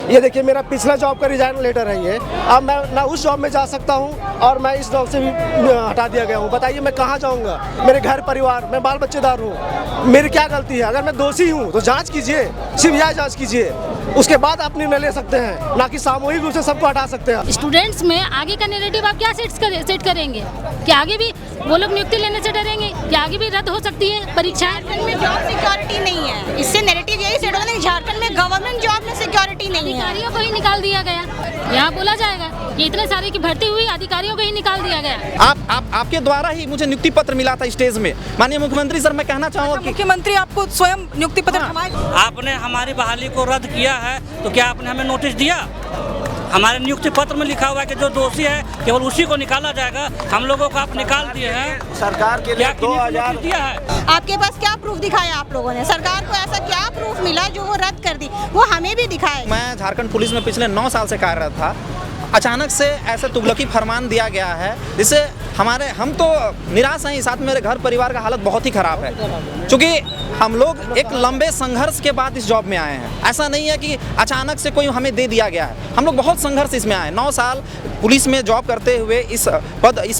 ये देखिए मेरा पिछला जॉब का रिजाइन लेटर है ये। अब मैं ना उस जॉब में जा सकता हूँ और मैं इस जॉब से भी हटा दिया गया हूँ। बताइए मैं कहाँ जाऊँगा? मेरे घर परिवार, मैं बाल बच्चेदार हूँ, मेरी क्या गलती है? अगर मैं दोषी हूँ तो जांच कीजिए, सिर्फ यह जांच कीजिए, उसके बाद आप निर्णय ले सकते हैं, ना कि सामूहिक रूप से सबको हटा सकते हैं। स्टूडेंट्स में आगे का नैरेटिव आप क्या सेट करेंगे? क्या आगे भी वो लोग नियुक्ति लेने से डरेंगे? क्या आगे भी रद्द हो सकती है परीक्षाएं? झारखंड में जॉब सिक्योरिटी नहीं है, इससे नैरेटिव यही सेट होगा कि झारखंड में गवर्नमेंट जॉब में सिक्योरिटी नहीं है। अधिकारियों को ही निकाल दिया गया। यहाँ बोला जाएगा कि इतने सारे की भर्ती हुई, अधिकारियों को ही निकाल दिया गया। आपके द्वारा ही मुझे नियुक्ति पत्र मिला था स्टेज में। माननीय मुख्यमंत्री सर, मैं कहना चाहूँगा कि मुख्यमंत्री आपको स्वयं नियुक्ति पत्र आपने हमारी बहाली को रद्द किया है, तो क्या आपने हमें नोटिस दिया? हमारे नियुक्ति पत्र में लिखा हुआ है कि जो दोषी है केवल उसी को निकाला जाएगा। हम लोगों को आप निकाल दिए हैं। सरकार के लिए 2000 दिया है। आपके पास क्या प्रूफ दिखाया आप लोगों ने? सरकार को ऐसा क्या प्रूफ मिला जो वो रद्द कर दी? वो हमें भी दिखाए। मैं झारखंड पुलिस में पिछले 9 साल से कार्यरत था। अचानक से ऐसे तुगलकी फरमान दिया गया है जिससे हम तो निराश हैं, साथ में मेरे घर परिवार का हालत बहुत ही ख़राब है, क्योंकि हम लोग एक लंबे संघर्ष के बाद इस जॉब में आए हैं। ऐसा नहीं है कि अचानक से कोई हमें दे दिया गया है, हम लोग बहुत संघर्ष इसमें आए। 9 साल पुलिस में जॉब करते हुए इस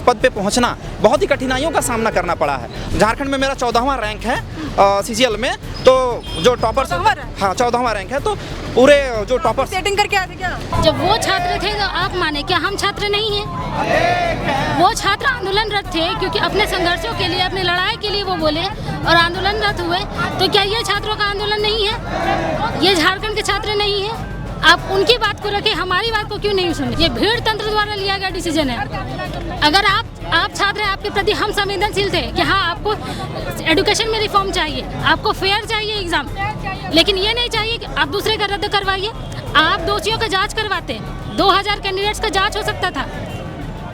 पद पे पहुंचना बहुत ही कठिनाइयों का सामना करना पड़ा है। झारखंड में मेरा 14वां रैंक है CCL में, तो जो टॉपर 14वां रैंक है, तो पूरे जो टॉपर सेटिंग करके आए थे क्या? जब वो छात्र थे तो आप माने क्या हम छात्र नहीं हैं? वो छात्र आंदोलनरत थे क्योंकि अपने संघर्षों के लिए, अपनी लड़ाई के लिए वो बोले और आंदोलनरत हुए। तो क्या ये छात्रों का आंदोलन नहीं है? ये झारखंड के छात्र नहीं है? आप उनकी बात को रखें, हमारी बात को क्यों नहीं सुने? ये भीड़ तंत्र द्वारा लिया गया डिसीजन है। अगर आप छात्र हैं, आपके प्रति हम संवेदनशील थे कि हाँ आपको एजुकेशन में रिफॉर्म चाहिए, आपको फेयर चाहिए एग्जाम, लेकिन ये नहीं चाहिए कि आप दूसरे का रद्द करवाइए। आप दोषियों का जांच करवाते, 2000 कैंडिडेट्स का जांच हो सकता था।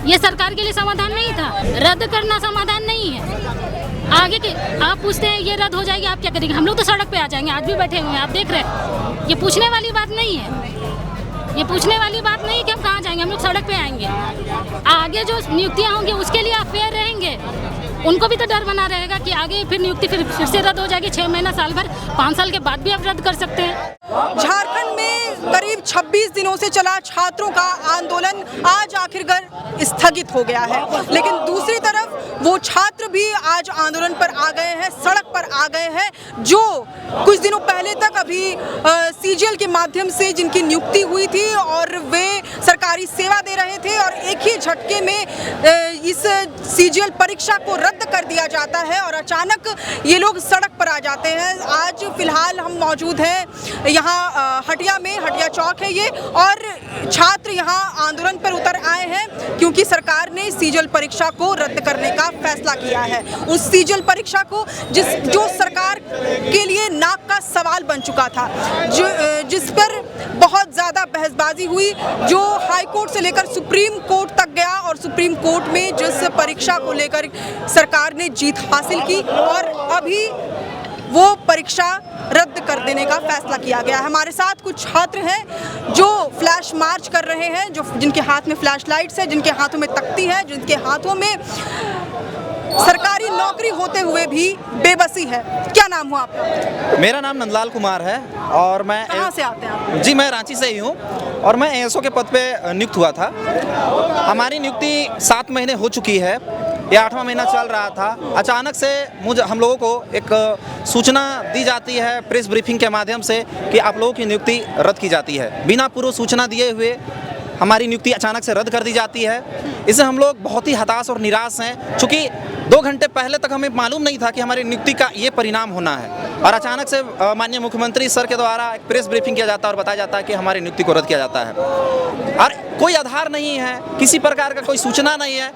ये सरकार के लिए समाधान नहीं था। रद्द करना समाधान नहीं है। आगे के आप पूछते हैं ये रद्द हो जाएगी, आप क्या करेंगे? हम लोग तो सड़क पे आ जाएंगे, आज भी बैठे हुए हैं, आप देख रहे हैं। ये पूछने वाली बात नहीं है, ये पूछने वाली बात नहीं है कि हम कहाँ जाएंगे, हम लोग सड़क पे आएंगे। आगे जो नियुक्तियाँ होंगी उसके लिए आप फेयर रहेंगे। उनको भी तो डर बना रहेगा कि आगे फिर नियुक्ति फिर से रद्द हो जाएगी। 6 महीना, साल भर, 5 साल के बाद भी आप रद्द कर सकते हैं। झारखंड में करीब 26 दिनों से चला छात्रों का आंदोलन आज आखिरकार स्थगित हो गया है, लेकिन दूसरी तरफ वो छात्र भी आज आंदोलन पर आ गए हैं, सड़क पर आ गए हैं, जो कुछ दिनों पहले तक अभी CGL के माध्यम से जिनकी नियुक्ति हुई थी और वे सरकारी सेवा दे रहे थे, और एक ही झटके में इस CGL परीक्षा को रद्द कर दिया जाता है और अचानक ये लोग सड़क पर आ जाते हैं। आज फिलहाल हम मौजूद हैं यहाँ हटिया में, हटिया चौक है ये, और छात्र यहाँ आंदोलन पर उतर आए हैं क्योंकि सरकार ने CGL परीक्षा को रद्द करने का फैसला किया है। उस CGL परीक्षा को जो सरकार के लिए नाक का सवाल बन चुका था, जिस पर बहुत ज़्यादा बहसबाजी हुई, जो हाई कोर्ट से लेकर सुप्रीम कोर्ट तक गया, और सुप्रीम कोर्ट में जिस परीक्षा को लेकर सरकार ने जीत हासिल की और अभी वो परीक्षा रद्द कर देने का फैसला किया गया। हमारे साथ कुछ छात्र हैं जो फ्लैश मार्च कर रहे हैं, जिनके हाथ में फ्लैश लाइट्स है, जिनके हाथों में तख्ती है, जिनके हाथों में सरकारी नौकरी होते हुए भी बेबसी है। क्या नाम हुआ आपका? मेरा नाम नंदलाल कुमार है और मैं कहाँ से आते हैं आप? जी, मैं रांची से ही हूँ और मैं ASO के पद पे नियुक्त हुआ था। हमारी नियुक्ति 7 महीने हो चुकी है, ये 8वां महीना चल रहा था। अचानक से हम लोगों को एक सूचना दी जाती है प्रेस ब्रीफिंग के माध्यम से कि आप लोगों की नियुक्ति रद्द की जाती है। बिना पूर्व सूचना दिए हुए हमारी नियुक्ति अचानक से रद्द कर दी जाती है। इससे हम लोग बहुत ही हताश और निराश हैं, चूँकि 2 घंटे पहले तक हमें मालूम नहीं था कि हमारी नियुक्ति का ये परिणाम होना है, और अचानक से माननीय मुख्यमंत्री सर के द्वारा एक प्रेस ब्रीफिंग किया जाता है और बताया जाता है कि हमारी नियुक्ति को रद्द किया जाता है, और कोई आधार नहीं है, किसी प्रकार का कोई सूचना नहीं है,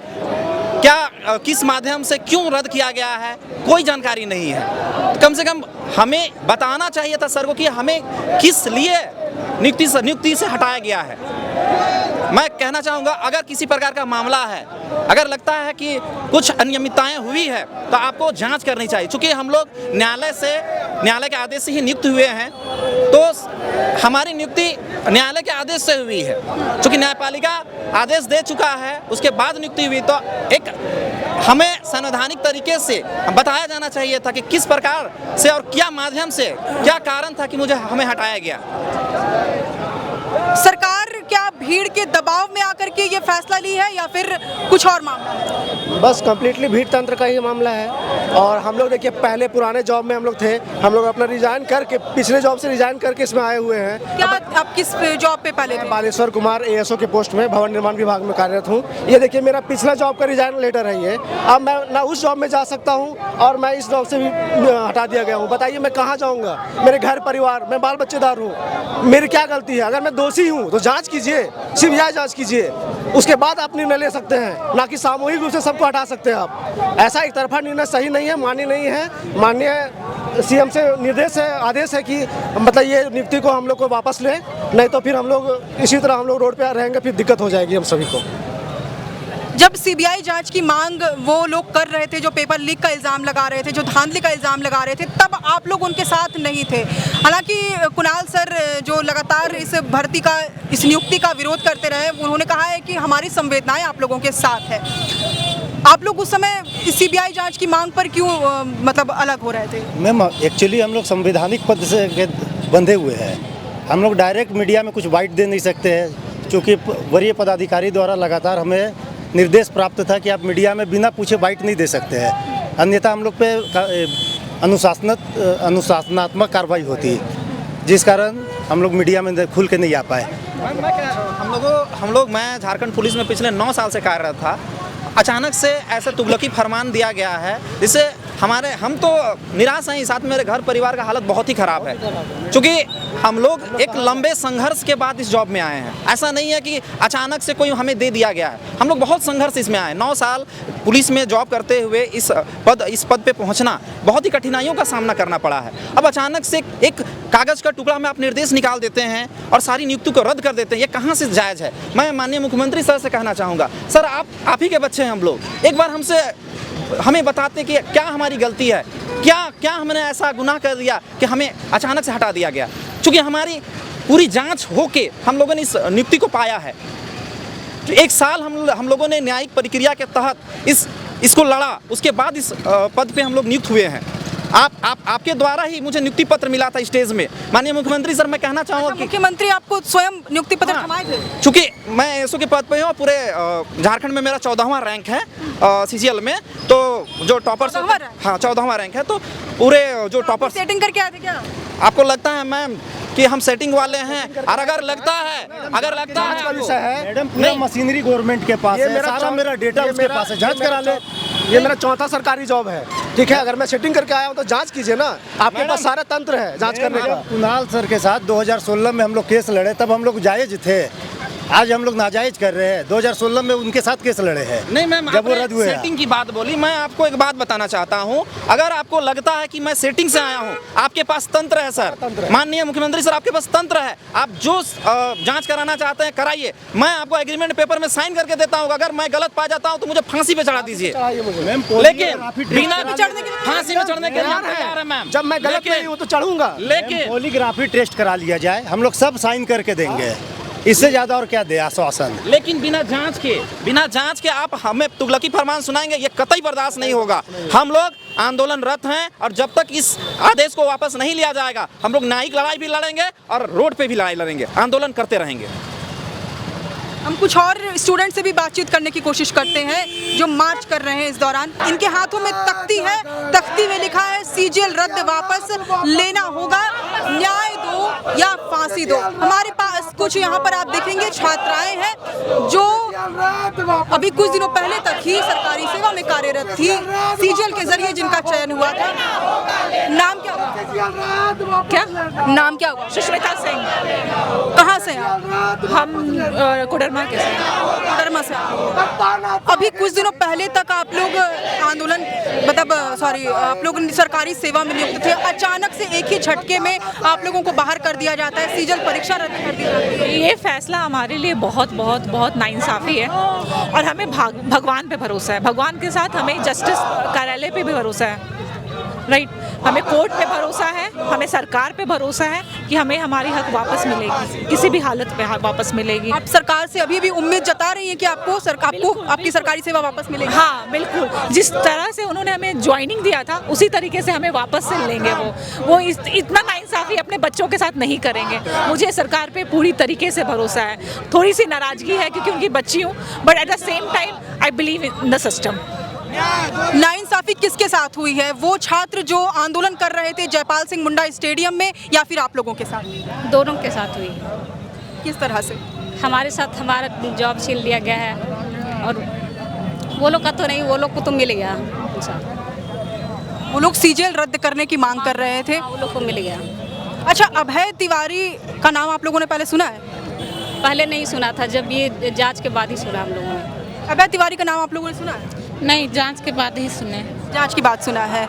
क्या किस माध्यम से क्यों रद्द किया गया है, कोई जानकारी नहीं है। कम से कम हमें बताना चाहिए था सर को कि हमें किस लिए नियुक्ति से हटाया गया है। मैं कहना चाहूँगा, अगर किसी प्रकार का मामला है, अगर लगता है कि कुछ अनियमितताएं हुई है, तो आपको जांच करनी चाहिए। चूँकि हम लोग न्यायालय के आदेश से ही नियुक्त हुए हैं, तो हमारी नियुक्ति न्यायालय के आदेश से हुई है। चूँकि न्यायपालिका आदेश दे चुका है, उसके बाद नियुक्ति हुई, तो एक हमें संवैधानिक तरीके से बताया जाना चाहिए था कि किस प्रकार से और क्या माध्यम से, क्या कारण था कि हमें हटाया गया। भीड़ के दबाव में आकर के ये फैसला ली है या फिर कुछ और मामला है? बस कम्प्लीटली भीड़ तंत्र का ही मामला है। और हम लोग देखिए पहले पुराने जॉब में हम लोग थे, हम लोग अपना रिजाइन करके पिछले जॉब से रिजाइन करके इसमें आए हुए हैं। क्या आप किस जॉब पे पहले थे? बालेश्वर कुमार ASO के पोस्ट में भवन निर्माण विभाग में कार्यरत हूँ। ये देखिए मेरा पिछला जॉब का रिजाइन लेटर है ये। अब मैं ना उस जॉब में जा सकता हूँ और मैं इस जॉब से भी हटा दिया गया हूँ। बताइए मैं कहाँ जाऊँगा? मेरे घर परिवार, मैं बाल बच्चेदार हूँ, मेरी क्या गलती है? अगर मैं दोषी हूँ तो जांच कीजिए, CBI जांच कीजिए, उसके बाद आप निर्णय ले सकते हैं, ना कि सामूहिक रूप से सबको हटा सकते हैं आप। ऐसा एक तरफा निर्णय सही नहीं है, मान्य नहीं है। माननीय CM से निर्देश है, आदेश है कि मतलब ये नियुक्ति को हम लोग को वापस लें, नहीं तो फिर हम लोग इसी तरह हम लोग रोड पे रहेंगे, फिर दिक्कत हो जाएगी हम सभी को। जब CBI जांच की मांग वो लोग कर रहे थे, जो पेपर लीक का इल्ज़ाम लगा रहे थे, जो धांधली का इल्ज़ाम लगा रहे थे, तब आप लोग उनके साथ नहीं थे। हालांकि कुणाल सर जो लगातार इस भर्ती का, इस नियुक्ति का विरोध करते रहे, उन्होंने कहा है कि हमारी संवेदनाएं आप लोगों के साथ है। आप लोग उस समय CBI जांच की मांग पर क्यों मतलब अलग हो रहे थे? मैम एक्चुअली हम लोग संवैधानिक पद से बंधे हुए हैं। हम लोग डायरेक्ट मीडिया में कुछ बाइट दे नहीं सकते हैं, क्योंकि वरीय पदाधिकारी द्वारा लगातार हमें निर्देश प्राप्त था कि आप मीडिया में बिना पूछे बाइट नहीं दे सकते हैं, अन्यथा हम लोग पे अनुशासनात्मक कार्रवाई होती है, जिस कारण हम लोग मीडिया में खुल के नहीं आ पाए। मैं झारखंड पुलिस में पिछले 9 साल से कार्यरत था। अचानक से ऐसा तुगलकी फरमान दिया गया है जिससे हम तो निराश हैं, साथ में मेरे घर परिवार का हालत बहुत ही ख़राब है, क्योंकि हम लोग एक लंबे संघर्ष के बाद इस जॉब में आए हैं। ऐसा नहीं है कि अचानक से कोई हमें दे दिया गया है, हम लोग बहुत संघर्ष इसमें आए। 9 साल पुलिस में जॉब करते हुए इस पद पे पहुंचना बहुत ही कठिनाइयों का सामना करना पड़ा है। अब अचानक से एक कागज़ का टुकड़ा में आप निर्देश निकाल देते हैं और सारी नियुक्ति को रद्द कर देते हैं, ये कहाँ से जायज़ है? मैं माननीय मुख्यमंत्री सर से कहना चाहूँगा, सर आप ही के बच्चे हैं हम लोग, एक बार हमें बताते कि क्या हमारी गलती है, क्या हमने ऐसा गुनाह कर दिया कि हमें अचानक से हटा दिया गया। क्योंकि हमारी पूरी जांच होके हम लोगों ने इस नियुक्ति को पाया है। 1 साल हम लोगों ने न्यायिक प्रक्रिया के तहत इसको लड़ा, उसके बाद इस पद पे हम लोग नियुक्त हुए हैं। आपके द्वारा ही मुझे नियुक्ति पत्र मिला था स्टेज में। माननीय मुख्यमंत्री सर, मैं कहना चाहूँगा कि मुख्यमंत्री आपको स्वयं नियुक्ति पत्र थमाए थे? चूँकि मैं ASO के पद पे हूँ, पूरे झारखंड में मेरा 14वां रैंक है CGL में, तो जो टॉपर, हाँ 14वां रैंक है, तो पूरे जो टॉपर सेटिंग करके आए थे क्या? आपको लगता है मैम कि हम सेटिंग वाले हैं? और अगर लगता है मैडम, पूरा मशीनरी गवर्नमेंट के पास है, सारा मेरा डेटा उसके पास है, जांच करा ले। ये मेरा 4था सरकारी जॉब है, ठीक है? अगर मैं सेटिंग करके आया हूँ तो जांच कीजिए ना, आपके पास सारा तंत्र है जांच करने का। कुणाल सर के साथ 2016 में हम लोग केस लड़े, तब हम लोग जायज थे, आज हम लोग नाजायज कर रहे हैं। 2016 में उनके साथ केस लड़े हैं। नहीं मैम, जब वो रद्द हुए सेटिंग की बात बोली, मैं आपको एक बात बताना चाहता हूं, अगर आपको लगता है कि मैं सेटिंग से आया हूं, आपके पास तंत्र है सर, माननीय मुख्यमंत्री सर, आपके पास तंत्र है, आप जो जांच कराना चाहते हैं कराइए। मैं आपको एग्रीमेंट पेपर में साइन करके देता हूँ, अगर मैं गलत पा जाता हूँ तो मुझे फांसी पे चढ़ा दीजिए, लेकिन बिना फांसी पे चढ़ने के लिए मैम, जब मैं गलत नहीं हूँ तो चढ़ूंगा। लेकिन पॉलीग्राफी टेस्ट करा लिया जाए, हम लोग सब साइन करके देंगे, इससे ज्यादा और क्या दे आश्वासन। लेकिन बिना जांच के आप हमें तुगलकी फरमान सुनाएंगे, ये कतई बर्दाश्त नहीं होगा। हम लोग आंदोलनरत हैं और जब तक इस आदेश को वापस नहीं लिया जाएगा, हम लोग न्यायिक लड़ाई भी लड़ेंगे और रोड पे भी लड़ाई लड़ेंगे, आंदोलन करते रहेंगे। हम कुछ और स्टूडेंट से भी बातचीत करने की कोशिश करते हैं जो मार्च कर रहे हैं इस दौरान। इनके हाथों में तख्ती है, तख्ती में लिखा है CGL रद्द वापस लेना होगा, न्याय दो या फांसी दो। हमारे पास कुछ यहाँ पर आप देखेंगे छात्राएं हैं जो अभी कुछ दिनों पहले तक ही सरकारी सेवा में कार्यरत थी, CGL के जरिए जिनका चयन हुआ था। नाम क्या हुआ? क्या नाम क्या हुआ? सुष्मिता सिंह। कहाँ से आप? हम कोडरमा से। अभी कुछ दिनों पहले तक आप लोग आंदोलन आप लोग सरकारी सेवा में नियुक्त थे, अचानक से एक ही झटके में आप लोगों को बाहर कर दिया जाता है, CGL परीक्षा रद्द कर दी जाती है। ये फैसला हमारे लिए बहुत बहुत बहुत नाइंसाफ़ी है और हमें भगवान पे भरोसा है, भगवान के साथ हमें जस्टिस कार्यालय पे भी भरोसा है। राइट। हमें कोर्ट पे भरोसा है, हमें सरकार पे भरोसा है कि हमें हमारी हक वापस मिलेगी, किसी भी हालत में वापस मिलेगी। आप सरकार से अभी भी उम्मीद जता रही हैं कि आपको आपकी सरकारी सेवा वापस मिलेगी? हाँ बिल्कुल, जिस तरह से उन्होंने हमें ज्वाइनिंग दिया था उसी तरीके से हमें वापस से लेंगे। वो इतना नाइंसाफ़ी अपने बच्चों के साथ नहीं करेंगे। मुझे सरकार पे पूरी तरीके से भरोसा है। थोड़ी सी नाराज़गी है क्योंकि उनकी बच्ची हूँ, but at the same time I believe in the system. नाइंसाफी किसके साथ हुई है? वो छात्र जो आंदोलन कर रहे थे जयपाल सिंह मुंडा स्टेडियम में, या फिर आप लोगों के साथ? दोनों के साथ हुई। किस तरह से? हमारे साथ हमारा जॉब छीन लिया गया है, और वो लोग का तो नहीं, वो लोग को तो मिल गया। वो लोग सीजेल रद्द करने की मांग कर रहे थे, वो लोग को मिल गया। अच्छा, अभय तिवारी का नाम आप लोगों ने पहले सुना है? पहले नहीं सुना था, जब ये जांच के बाद ही सुना हम लोगों ने। अभय तिवारी का नाम आप लोगों ने सुना है? नहीं, जांच के बाद ही सुने। जांच की बात सुना है।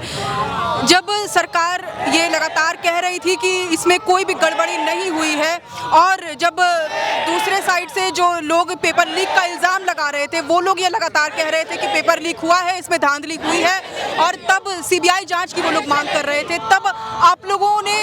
जब सरकार ये लगातार कह रही थी कि इसमें कोई भी गड़बड़ी नहीं हुई है, और जब दूसरे साइड से जो लोग पेपर लीक का इल्ज़ाम लगा रहे थे वो लोग ये लगातार कह रहे थे कि पेपर लीक हुआ है, इसमें धांधली हुई है, और तब सीबीआई जांच की वो लोग मांग कर रहे थे, तब आप लोगों ने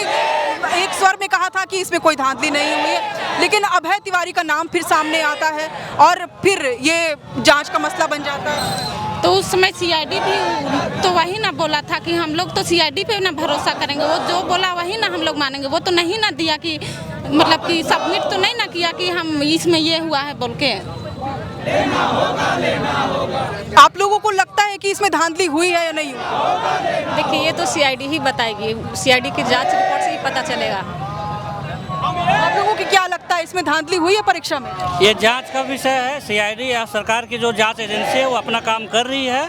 एक स्वर में कहा था कि इसमें कोई धांधली नहीं हुई है। लेकिन अभय तिवारी का नाम फिर सामने आता है और फिर ये जांच का मसला बन जाता है। तो उस समय सीआईडी भी तो वही ना बोला था कि हम लोग तो सीआईडी पे ना भरोसा करेंगे, वो जो बोला वही ना हम लोग मानेंगे। वो तो नहीं ना दिया कि मतलब कि सबमिट तो नहीं ना किया कि हम इसमें ये हुआ है बोल के। आप लोगों को लगता है कि इसमें धांधली हुई है या नहीं हुई? देखिए, ये तो सीआईडी ही बताएगी, सीआईडी की जांच रिपोर्ट से ही पता चलेगा। आप लोगों को क्या लगता है, इसमें धांधली हुई है परीक्षा में? ये जांच का विषय है। सीआईडी या सरकार की जो जांच एजेंसी है वो अपना काम कर रही है,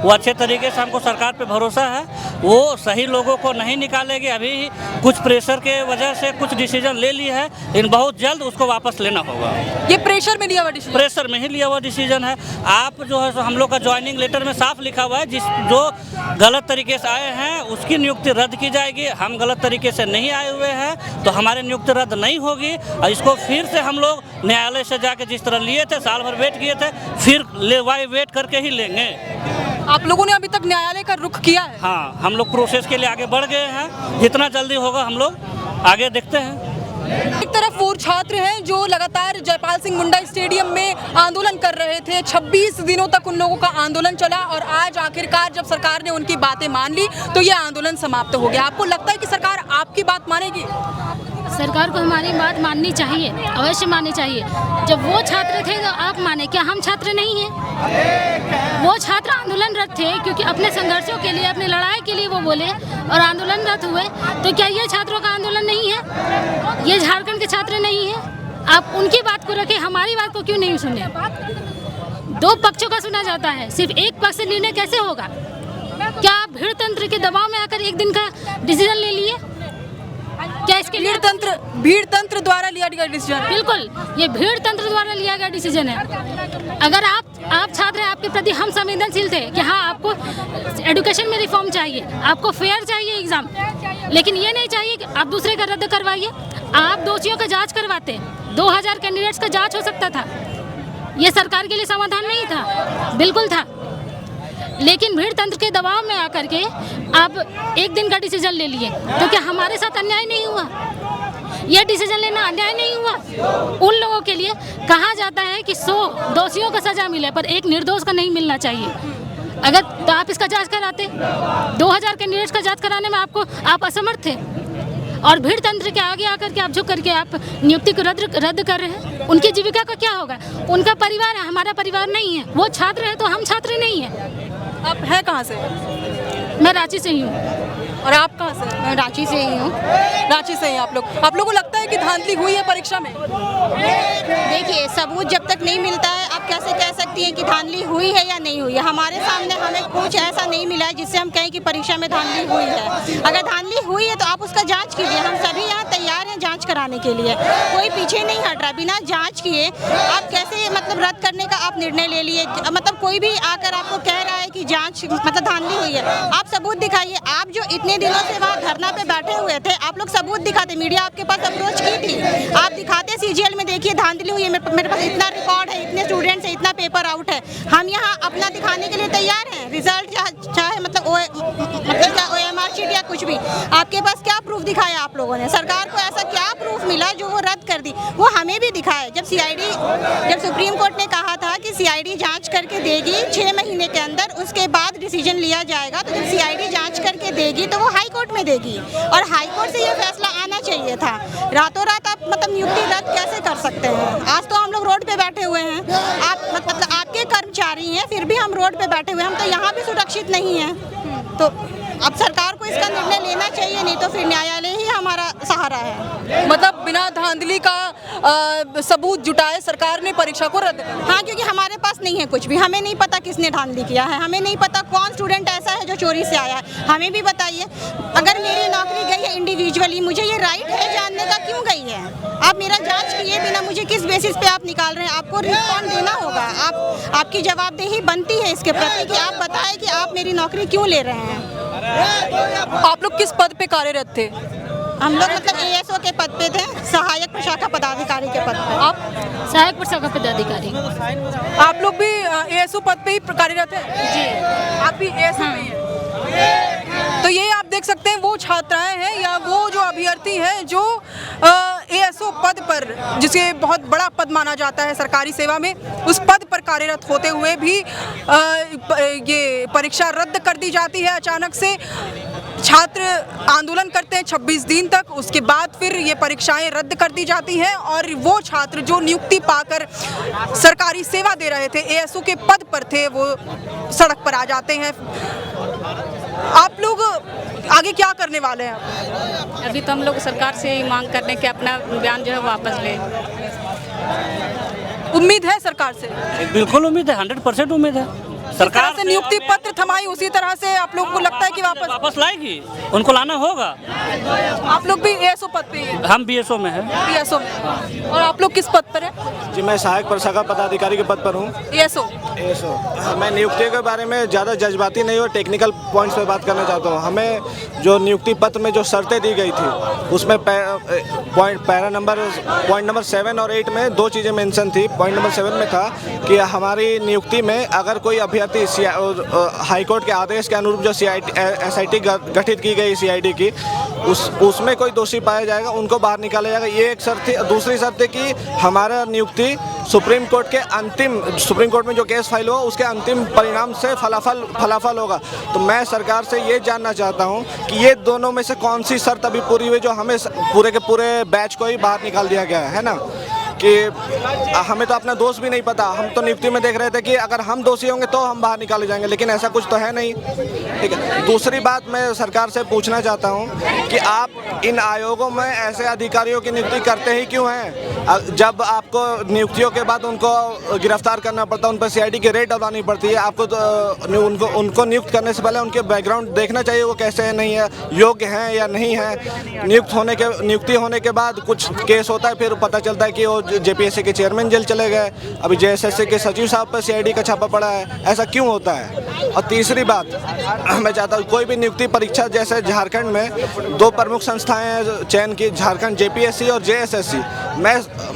वो अच्छे तरीके से, हमको सरकार पे भरोसा है, वो सही लोगों को नहीं निकालेगी। अभी कुछ प्रेशर के वजह से कुछ डिसीजन ले ली है, लेकिन बहुत जल्द उसको वापस लेना होगा। ये प्रेशर में लिया हुआ डिसीजन? प्रेशर में ही लिया हुआ डिसीजन है। आप जो है, हम लोग का ज्वाइनिंग लेटर में साफ लिखा हुआ है, जो गलत तरीके से आए हैं उसकी नियुक्ति रद्द की जाएगी। हम गलत तरीके से नहीं आए हुए हैं तो हमारी नियुक्ति रद्द नहीं होगी, और इसको फिर से हम लोग न्यायालय से जाके जिस तरह लिए थे, साल भर वेट किए थे, फिर वेट करके ही लेंगे। आप लोगों ने अभी तक न्यायालय का रुख किया है? हाँ, हम लोग प्रोसेस के लिए आगे बढ़ गए हैं। जितना जल्दी होगा हम लोग आगे देखते हैं। एक तरफ वो छात्र हैं जो लगातार जयपाल सिंह मुंडा स्टेडियम में आंदोलन कर रहे थे। 26 दिनों तक उन लोगों का आंदोलन चला, और आज आखिरकार जब सरकार ने उनकी बातें मान ली तो ये आंदोलन समाप्त हो गया। आपको लगता है कि सरकार आपकी बात मानेगी? सरकार को हमारी बात माननी चाहिए, अवश्य माननी चाहिए। जब वो छात्र थे तो आप माने, क्या हम छात्र नहीं हैं? वो छात्र आंदोलनरत थे क्योंकि अपने संघर्षों के लिए, अपनी लड़ाई के लिए वो बोले और आंदोलनरत हुए। तो क्या ये छात्रों का आंदोलन नहीं है? ये झारखंड के छात्र नहीं हैं? आप उनकी बात को रखें, हमारी बात को क्यों नहीं सुने? दो पक्षों का सुना जाता है, सिर्फ एक पक्ष से निर्णय कैसे होगा? क्या आप भीड़ तंत्र के दबाव में आकर एक दिन का डिसीजन ले लिए? क्या इसके लिए भीड़ तंत्र द्वारा लिया गया डिसीजन? बिल्कुल, ये भीड़ तंत्र द्वारा लिया गया डिसीजन है। अगर आप छात्र हैं, आपके प्रति हम संवेदनशील थे कि हाँ, आपको एजुकेशन में रिफॉर्म चाहिए, आपको फेयर चाहिए एग्जाम, लेकिन ये नहीं चाहिए कि आप दूसरे का रद्द करवाइए। आप दोषियों का जांच करवाते, 2000 कैंडिडेट्स का जांच हो सकता था। ये सरकार के लिए समाधान नहीं था? बिल्कुल था। लेकिन भीड़ तंत्र के दबाव में आकर के आप एक दिन का डिसीजन ले लिए, तो क्या हमारे साथ अन्याय नहीं हुआ? यह डिसीजन लेना अन्याय नहीं हुआ? उन लोगों के लिए कहा जाता है कि 100 दोषियों को सजा मिले, पर एक निर्दोष का नहीं मिलना चाहिए। अगर तो आप इसका जांच कराते, 2000 कैंडिडेट्स का जांच कराने में आप असमर्थ थे, और भीड़ तंत्र के आगे आकर के आप झुक करके आप नियुक्ति को रद्द कर रहे हैं। उनकी जीविका का क्या होगा? उनका परिवार है, हमारा परिवार नहीं है। वो छात्र है तो हम छात्र नहीं है। आप है कहाँ से? मैं रांची से ही हूँ। और आप कहाँ से? मैं रांची से ही हूँ। रांची से ही आप लोग। आप लोगों को लगता है कि धांधली हुई है परीक्षा में? देखिए, सबूत जब तक नहीं मिलता है आप कैसे कह सकती हैं कि धांधली हुई है या नहीं हुई है। हमारे सामने हमें कुछ ऐसा नहीं मिला है जिससे हम कहें कि परीक्षा में धांधली हुई है। अगर धांधली हुई है तो आप उसका जांच कीजिए। हम सभी यहाँ तैयार हैं जांच कराने के लिए, कोई पीछे नहीं हट रहा। बिना जांच किए आप कैसे मतलब रद्द करने का आप निर्णय ले लिए? मतलब कोई भी आकर आपको कह रहा है कि जांच मतलब धांधली हुई है, आप सबूत दिखाइए। आप जो इतने दिनों से वहाँ धरना पे बैठे हुए थे, आप लोग सबूत दिखाते। मीडिया आपके पास अप्रोच की थी, आप दिखाते सीजीएल में, देखिए धांधली हुई है, मेरे पास इतना रिकॉर्ड है, इतने स्टूडेंट्स है, इतना पेपर आउट है। हम यहाँ अपना दिखाने के लिए तैयार हैं। रिजल्ट चाहे मतलब OMR कुछ भी, आपके पास क्या प्रूफ दिखाया आप लोगों ने? सरकार को ऐसा क्या प्रूफ मिला जो वो रद्द कर दी? वो हमें भी दिखाए। जब सुप्रीम कोर्ट ने कहा था कि सीआईडी जांच करके देगी 6 महीने के अंदर, उसके बाद डिसीजन लिया जाएगा, तो जब सीआईडी जांच करके देगी तो वो हाई कोर्ट में देगी, और हाई कोर्ट से ये फैसला आना चाहिए था। रातों रात आप मतलब नियुक्ति रद्द कैसे कर सकते हैं? आज तो हम लोग रोड पे बैठे हुए हैं, आप मतलब आपके कर्मचारी हैं, फिर भी हम रोड पे बैठे हुए हैं, हम तो यहाँ भी सुरक्षित नहीं हैं। तो अब सरकार को इसका निर्णय लेना चाहिए, नहीं तो फिर न्यायालय ही हमारा सहारा है। मतलब बिना धांधली का सबूत जुटाए सरकार ने परीक्षा को रद्द कर। हाँ, क्योंकि हमारे पास नहीं है कुछ भी, हमें नहीं पता किसने धांधली किया है, हमें नहीं पता कौन स्टूडेंट ऐसा है जो चोरी से आया है, हमें भी बताइए। अगर मेरी नौकरी गई है इंडिविजुअली, मुझे ये राइट है जानने का क्यों गई है? आप मेरा जांच किए बिना मुझे किस बेसिस पे आप निकाल रहे हैं? आपको रिस्पॉन्ड देना होगा, आपकी जवाबदेही बनती है इसके प्रति कि आप बताएं कि आप मेरी नौकरी क्यों ले रहे हैं। आप लोग किस पद पे कार्यरत थे? हम लोग मतलब एएसओ के पद पे थे, सहायक प्रशाखा पदाधिकारी के पद पे। आप सहायक प्रशाखा पदाधिकारी। आप लोग भी एएसओ पद पे ही कार्यरत हैं? जी, आप भी एएसओ में हैं। तो ये आप देख सकते हैं वो छात्राएं हैं या वो जो अभ्यर्थी हैं जो एएसओ पद पर, जिसे बहुत बड़ा पद माना जाता है सरकारी सेवा में, उस पद पर कार्यरत होते हुए भी ये परीक्षा रद्द कर दी जाती है अचानक से। छात्र आंदोलन करते हैं 26 दिन तक, उसके बाद फिर ये परीक्षाएं रद्द कर दी जाती हैं और वो छात्र जो नियुक्ति पाकर सरकारी सेवा दे रहे थे, एएसओ के पद पर थे, वो सड़क पर आ जाते हैं। आप लोग आगे क्या करने वाले हैं? अभी तो हम लोग सरकार से ही मांग करने के अपना बयान जो है वापस लें। उम्मीद है सरकार से? बिल्कुल उम्मीद है, 100% उम्मीद है। सरकार से नियुक्ति पत्र थमाई, उसी तरह से आप लोग को लगता है कि वापस लाएगी? उनको लाना होगा। आप लोग भी एएसओ पद पे हैं? हम बीएसओ में हैं। बीएसओ में। और आप लोग किस पद पर हैं? जी, मैं सहायक प्रशाखा पदाधिकारी के पद पर हूँ। एएसओ। मैं नियुक्ति के बारे में ज़्यादा जज्बाती नहीं और टेक्निकल पॉइंट्स पे बात करना चाहता हूँ। हमें जो नियुक्ति पत्र में जो शर्तें दी गई थी, उसमें पॉइंट नंबर 7 और 8 में 2 चीज़ें मेंशन थी। पॉइंट नंबर 7 में था कि हमारी नियुक्ति में अगर कोई अभ्यर्थी हाईकोर्ट के आदेश के अनुरूप जो एसआईटी गठित की गई सीआईडी की, उसमें कोई दोषी पाया जाएगा, उनको बाहर निकाला जाएगा, ये एक शर्त थी। दूसरी शर्त थी कि हमारा नियुक्ति सुप्रीम कोर्ट में जो केस फाइल हुआ उसके अंतिम परिणाम से फलाफल होगा। तो मैं सरकार से ये जानना चाहता हूँ कि ये दोनों में से कौन सी शर्त अभी पूरी हुई जो हमें पूरे के पूरे बैच को ही बाहर निकाल दिया गया है ना? कि हमें तो अपना दोष भी नहीं पता, हम तो नियुक्ति में देख रहे थे कि अगर हम दोषी होंगे तो हम बाहर निकाले जाएंगे, लेकिन ऐसा कुछ तो है नहीं। ठीक है। दूसरी बात मैं सरकार से पूछना चाहता हूं कि आप इन आयोगों में ऐसे अधिकारियों की नियुक्ति करते ही क्यों हैं? जब आपको नियुक्तियों के बाद उनको गिरफ्तार करना पड़ता है, उन पर सीआईडी की रेड डालनी पड़ती है, आपको तो उनको नियुक्त करने से पहले उनके बैकग्राउंड देखना चाहिए, वो कैसे है, नहीं है, योग्य हैं या नहीं है। नियुक्ति होने के बाद कुछ केस होता है, फिर पता चलता है कि वो जेपीएससी के चेयरमैन जेल चले गए, अभी जेएसएससी के सचिव साहब पर सीआईडी का छापा पड़ा है। ऐसा क्यों होता है? और तीसरी बात मैं चाहता हूँ, कोई भी नियुक्ति परीक्षा, जैसे झारखंड में 2 प्रमुख संस्थाएं चयन की, झारखंड जेपीएससी और जेएसएससी।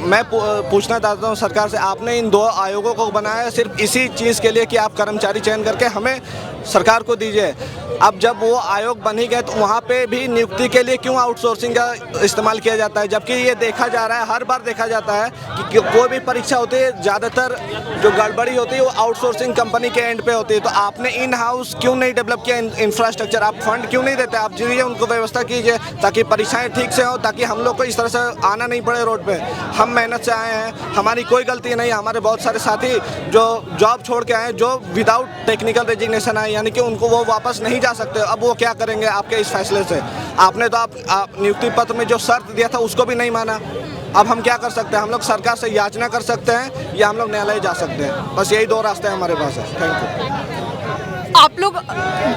मैं पूछना चाहता हूँ सरकार से, आपने इन 2 आयोगों को बनाया सिर्फ इसी चीज़ के लिए कि आप कर्मचारी चयन करके हमें सरकार को दीजिए। अब जब वो आयोग बन ही गए तो वहाँ पे भी नियुक्ति के लिए क्यों आउटसोर्सिंग का इस्तेमाल किया जाता है? जबकि ये देखा जा रहा है, हर बार देखा जाता है कि कोई भी परीक्षा होती है, ज़्यादातर जो गड़बड़ी होती है वो आउटसोर्सिंग कंपनी के एंड पे होती है। तो आपने इन हाउस क्यों नहीं डेवलप किया इंफ्रास्ट्रक्चर? आप फंड क्यों नहीं देते? आप दीजिए, उनको व्यवस्था कीजिए ताकि परीक्षाएँ ठीक से हो, ताकि हम लोग को इस तरह से आना नहीं पड़े रोड पर। हम मेहनत से आए हैं, हमारी कोई गलती नहीं है। हमारे बहुत सारे साथी जो जॉब छोड़ के आए, जो विदाउट टेक्निकल रेजिग्नेशन आए, यानी कि उनको वो वापस नहीं जा सकते। अब वो क्या करेंगे आपके इस फैसले से? आपने तो आप नियुक्ति पत्र में जो शर्त दिया था उसको भी नहीं माना। अब हम क्या कर सकते हैं? हम लोग सरकार से याचना कर सकते हैं या हम लोग न्यायालय जा सकते हैं। बस यही 2 रास्ते हमारे पास है। Thank you. आप लोग,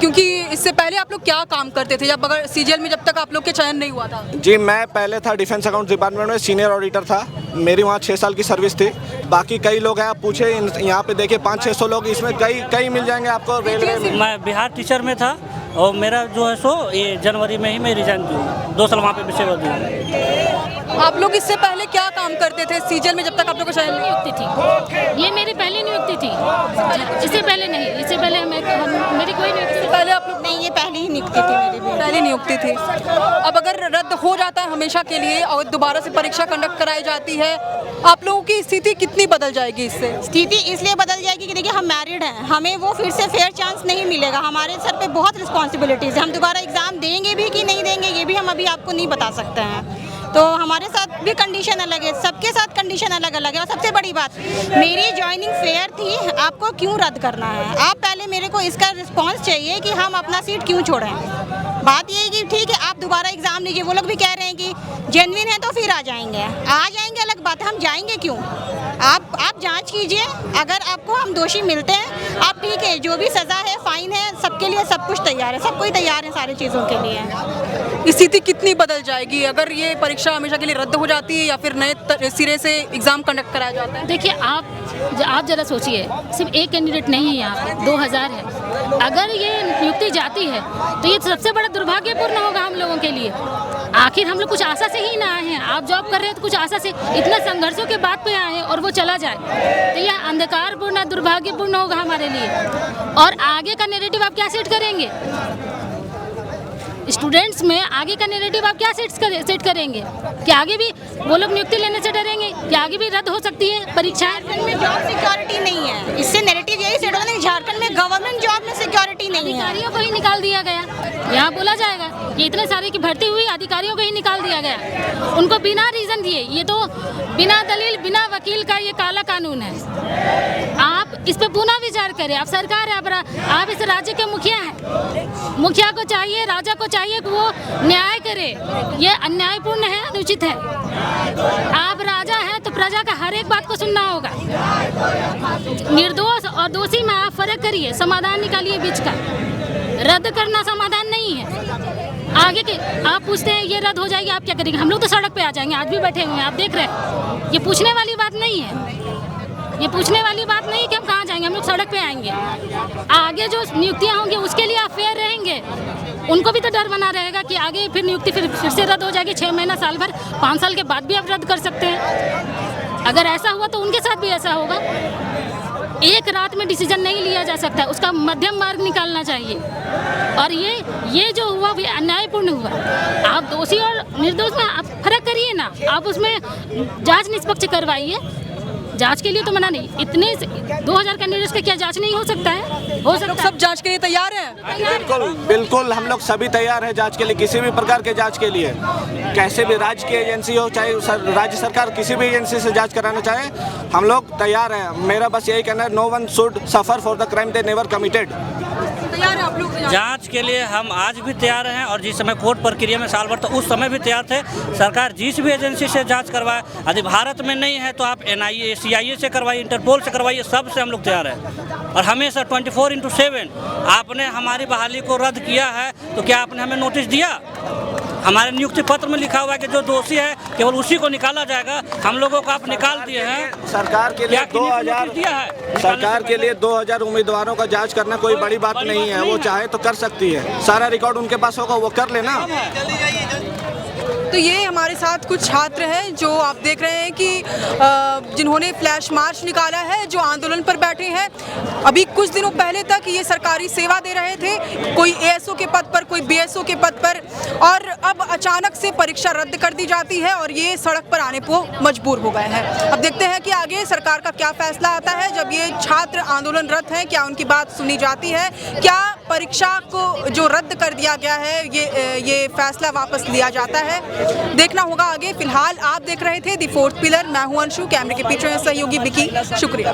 क्योंकि इससे पहले आप लोग क्या काम करते थे जब अगर सीजीएल में जब तक आप लोग के चयन नहीं हुआ था? जी, मैं पहले था डिफेंस अकाउंट डिपार्टमेंट में सीनियर ऑडिटर था। मेरी वहाँ 6 साल की सर्विस थी। बाकी कई लोग हैं, आप पूछे यहाँ पे देखिए 500-600 लोग, इसमें कई मिल जाएंगे आपको रेलवे में। मैं बिहार टीचर में था और मेरा जो है सो ये जनवरी में ही मैं रिजाइन दूँ। 2 साल वहाँ पे विषय दिया। आप लोग इससे पहले क्या काम करते थे सीजन में, जब तक आप लोग को शहर में? नियुक्ति थी, ये मेरी पहली नियुक्ति थी। इससे पहले नहीं, इससे पहले मेरी कोई नियुक्ति पहले आप लोग? नहीं, ये पहली ही नियुक्ति थी मेरी भी। पहली नियुक्ति थी। अब अगर रद्द हो जाता है हमेशा के लिए और दोबारा से परीक्षा कंडक्ट कराई जाती है, आप लोगों की स्थिति कितनी बदल जाएगी इससे? स्थिति इसलिए बदल जाएगी कि देखिए हम मैरिड हैं, हमें वो फिर से फेयर चांस नहीं मिलेगा। हमारे सर पे बहुत रिस्पॉन्सिबिलिटीज़ है, हम दोबारा एग्ज़ाम देंगे भी कि नहीं देंगे ये भी हम अभी आपको नहीं बता सकते हैं। तो हमारे साथ भी कंडीशन अलग है, सबके साथ कंडीशन अलग अलग है। और सबसे बड़ी बात, मेरी ज्वाइनिंग फेयर थी, आपको क्यों रद्द करना है? आप पहले मेरे को इसका रिस्पांस चाहिए कि हम अपना सीट क्यों छोड़ें। बात ये है कि ठीक है आप दोबारा एग्ज़ाम लीजिए, वो लोग भी कह रहे हैं कि जेन्युइन है तो फिर आ जाएंगे अलग बात है, हम जाएंगे क्यों? आप जांच कीजिए, अगर आपको हम दोषी मिलते हैं आप ठीक है, जो भी सज़ा है फाइन है, सबके लिए सब कुछ तैयार है, सब कोई तैयार है सारी चीज़ों के लिए। स्थिति कितनी बदल जाएगी अगर ये परीक्षा हमेशा के लिए रद्द हो जाती है या फिर नए सिरे से एग्ज़ाम कंडक्ट कराया जाता है? देखिए आप जरा सोचिए, सिर्फ एक कैंडिडेट नहीं है यहाँ पे, 2000 है। अगर ये नियुक्ति जाती है तो ये सबसे बड़ा दुर्भाग्यपूर्ण होगा हम लोगों के लिए। आखिर हम लोग कुछ आशा से ही ना आए हैं, आप जॉब कर रहे हैं तो कुछ आशा से, इतना संघर्षों के बाद पे आए हैं और वो चला जाए तो यह अंधकारपूर्ण दुर्भाग्यपूर्ण होगा हमारे लिए। और आगे का नैरेटिव आप क्या सेट करेंगे? स्टूडेंट्स में आगे का नैरेटिव आप क्या सेट करेंगे? क्या आगे भी वो लोग नियुक्ति लेने से डरेंगे? क्या आगे भी रद्द हो सकती है परीक्षाएं? झारखंड में जॉब सिक्योरिटी नहीं है, इससे नैरेटिव यही सेट होगा कि झारखंड में गवर्नमेंट जॉब में सिक्योरिटी नहीं है। अधिकारियों को ही निकाल दिया गया, यहाँ बोला जाएगा कि इतने सारे की भर्ती हुई, अधिकारियों को ही निकाल दिया गया, उनको बिना रीजन दिए। ये तो बिना दलील बिना वकील का ये काला कानून है। आप इस पे पुनः विचार करें। आप सरकार है, आप इस राज्य के मुखिया हैं, मुखिया को चाहिए, राजा को चाहिए कि वो न्याय करे। ये अन्यायपूर्ण है, अनुचित है। आप राजा हैं तो प्रजा का हर एक बात को सुनना होगा। निर्दोष और दोषी में आप फर्क करिए, समाधान निकालिए बीच का। रद्द करना समाधान नहीं है। आगे के आप पूछते हैं ये रद्द हो जाएगी आप क्या करेंगे? हम लोग तो सड़क पे आ जाएंगे, आज भी बैठे हुए हैं, आप देख रहे हैं। ये पूछने वाली बात नहीं है, ये पूछने वाली बात नहीं कि हम कहाँ जाएंगे, हम लोग सड़क पे आएंगे। आगे जो नियुक्तियाँ होंगी उसके लिए आप फेयर रहेंगे, उनको भी तो डर बना रहेगा कि आगे फिर नियुक्ति फिर से रद्द हो जाएगी। 6 महीना, साल भर, 5 साल के बाद भी आप रद्द कर सकते हैं। अगर ऐसा हुआ तो उनके साथ भी ऐसा होगा। एक रात में डिसीजन नहीं लिया जा सकता, उसका मध्यम मार्ग निकालना चाहिए। और ये जो हुआ वो अन्यायपूर्ण हुआ। आप दोषी और निर्दोष में आप फर्क करिए ना, आप उसमें जांच निष्पक्ष करवाइए। जांच के लिए तो मना नहीं, इतने 2000 कैंडिडेट्स का क्या जांच नहीं हो सकता है? हो सकता है। सब जांच के लिए तैयार हैं? बिल्कुल हम लोग सभी तैयार हैं जांच के लिए, किसी भी प्रकार के जांच के लिए। कैसे भी राज्य की एजेंसी हो, चाहे राज्य सरकार किसी भी एजेंसी से जांच कराना चाहे, हम लोग तैयार हैं। मेरा बस यही कहना है, no one should suffer for the crime they never committed. तैयार हैं आप लोग? जांच के लिए हम आज भी तैयार हैं और जिस समय कोर्ट प्रक्रिया में साल भर तो उस समय भी तैयार थे। सरकार जिस भी एजेंसी से जांच करवाए, यदि भारत में नहीं है तो आप NIA CIA से करवाइए, इंटरपोल से करवाइए, सब से हम लोग तैयार हैं। और हमेशा 24/7 आपने हमारी बहाली को रद्द किया है तो क्या आपने हमें नोटिस दिया? हमारे नियुक्ति पत्र में लिखा हुआ है कि जो दोषी है केवल उसी को निकाला जाएगा। हम लोगों को आप निकाल दिए हैं। सरकार के लिए 2000 दिया है, सरकार के लिए 2000 उम्मीदवारों का जांच करना कोई बड़ी बात नहीं है। वो चाहे तो कर सकती है, सारा रिकॉर्ड उनके पास होगा, वो कर लेना। तो ये हमारे साथ कुछ छात्र हैं जो आप देख रहे हैं कि जिन्होंने फ्लैश मार्च निकाला है, जो आंदोलन पर बैठे हैं। अभी कुछ दिनों पहले तक ये सरकारी सेवा दे रहे थे, कोई ASO के पद पर, कोई BSO के पद पर, और अब अचानक से परीक्षा रद्द कर दी जाती है और ये सड़क पर आने को मजबूर हो गए हैं। अब देखते हैं कि आगे सरकार का क्या फैसला आता है। जब ये छात्र आंदोलनरत हैं, क्या उनकी बात सुनी जाती है? क्या परीक्षा को जो रद्द कर दिया गया है ये फैसला वापस लिया जाता है? देखना होगा आगे। फिलहाल आप देख रहे थे दी फोर्थ पिलर। मैं हूं अंशु, कैमरे के पीछे सहयोगी विकी। शुक्रिया।